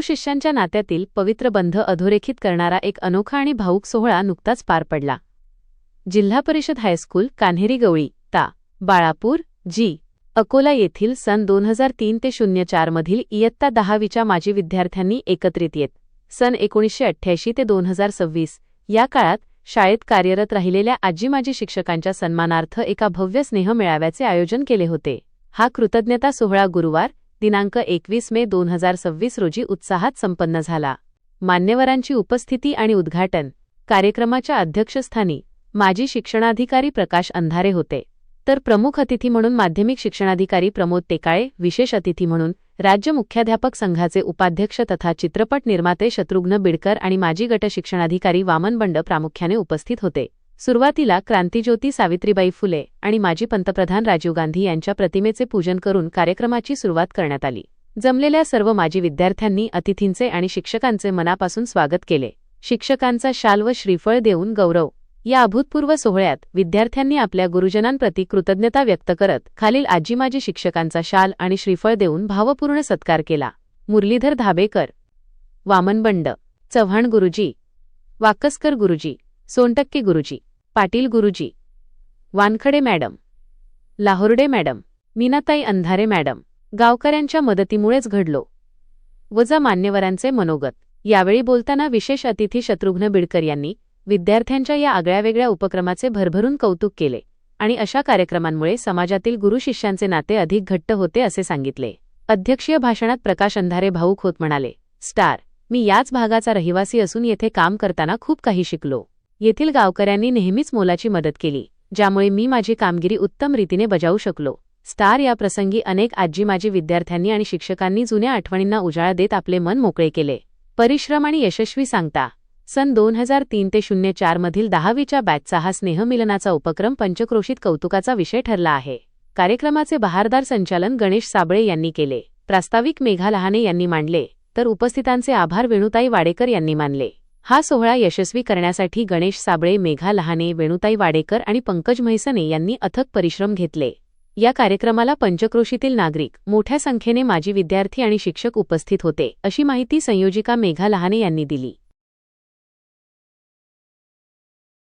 गुरु-शिष्यांच्या नात्यातील पवित्र बंध अधोरेखित करणारा एक अनोखा आणि भावूक सोहळा नुकताच पार पडला. जिल्हा परिषद हायस्कूल कान्हेरी गवळी ता. बाळापूर जी. अकोला येथील सन 2003 ते 04 मधील इयत्ता 10वीच्या माजी विद्यार्थ्यांनी एकत्रित येत सन 1988 ते 2026 या काळात शाळेत कार्यरत राहिलेल्या आजी-माजी शिक्षकांच्या सन्मानार्थ एका भव्य स्नेहमेळाव्याचे आयोजन केले होते. हा कृतज्ञता सोहळा गुरुवार दिनांक 21 मे 2026 रोजी उत्साहात संपन्न झाला. मान्यवरांची उपस्थिती आणि उद्घाटन कार्यक्रमाच्या अध्यक्षस्थानी माजी शिक्षणाधिकारी प्रकाश अंधारे होते, तर प्रमुख अतिथी म्हणून माध्यमिक शिक्षणाधिकारी प्रमोद टेकाळे, विशेष अतिथी म्हणून राज्य मुख्याध्यापक संघाचे उपाध्यक्ष तथा चित्रपट निर्माते शत्रुघ्न बिडकर आणि माजी गट शिक्षणाधिकारी वामन बंड प्रामुख्याने उपस्थित होते. सुरुवातीला क्रांतिज्योती सावित्रीबाई फुले आणि माजी पंतप्रधान राजीव गांधी यांच्या प्रतिमेचे पूजन करून कार्यक्रमाची सुरुवात करण्यात आली. जमलेल्या सर्व माजी विद्यार्थ्यांनी अतिथींचे आणि शिक्षकांचे मनापासून स्वागत केले. शिक्षकांचा शाल व श्रीफळ देऊन गौरव. या अभूतपूर्व सोहळ्यात विद्यार्थ्यांनी आपल्या गुरुजनांप्रती कृतज्ञता व्यक्त करत खालील आजी-माजी शिक्षकांचा शाल आणि श्रीफळ देऊन भावपूर्ण सत्कार केला. मुरलीधर धाबेकर, वामन बंड, चव्हाण गुरुजी, वाकसकर गुरुजी, सोनटक्के गुरुजी, पाटील गुरुजी, वानखडे मॅडम, लाहोर्डे मॅडम, मीनाताई अंधारे मॅडम. गावकऱ्यांच्या मदतीमुळेच घडलो. वजा मान्यवरांचे मनोगत. यावेळी बोलताना विशेष अतिथी शत्रुघ्न बिडकर यांनी विद्यार्थ्यांच्या या आगळ्यावेगळ्या उपक्रमाचे भरभरून कौतुक केले आणि अशा कार्यक्रमांमुळे समाजातील गुरु-शिष्यांचे नाते अधिक घट्ट होते असे सांगितले. अध्यक्षीय भाषणात प्रकाश अंधारे भावूक होत म्हणाले, स्टार, मी याच भागाचा रहिवासी असून येथे काम करताना खूप काही शिकलो. येथील गावकऱ्यांनी नेहमीच मोलाची मदत केली, ज्यामुळे मी माझी कामगिरी उत्तम रीतीने बजावू शकलो. स्टार. या प्रसंगी अनेक आजी-माजी विद्यार्थ्यांनी आणि शिक्षकांनी जुन्या आठवणींना उजाळा देत आपले मन मोकळे केले. परिश्रम आणि यशस्वी सांगता. सन 2003 ते 04 मधील 10वीच्या बॅचचा हा स्नेहमिलनाचा उपक्रम पंचक्रोशीत कौतुकाचा विषय ठरला आहे. कार्यक्रमाचे बहारदार संचालन गणेश साबळे यांनी केले. प्रास्ताविक मेघा लहाने यांनी मांडले, तर उपस्थितांचे आभार वेणुताई वाडेकर यांनी मानले. हा सोहळा यशस्वी करण्यासाठी गणेश साबळे, मेघा लहाने, वेणुताई वाडेकर आणि पंकज म्हैसने यांनी अथक परिश्रम घेतले. या कार्यक्रमाला पंचक्रोशीतील नागरिक, मोठ्या संख्येने माजी विद्यार्थी आणि शिक्षक उपस्थित होते, अशी माहिती संयोजिका मेघा लहाने यांनी दिली.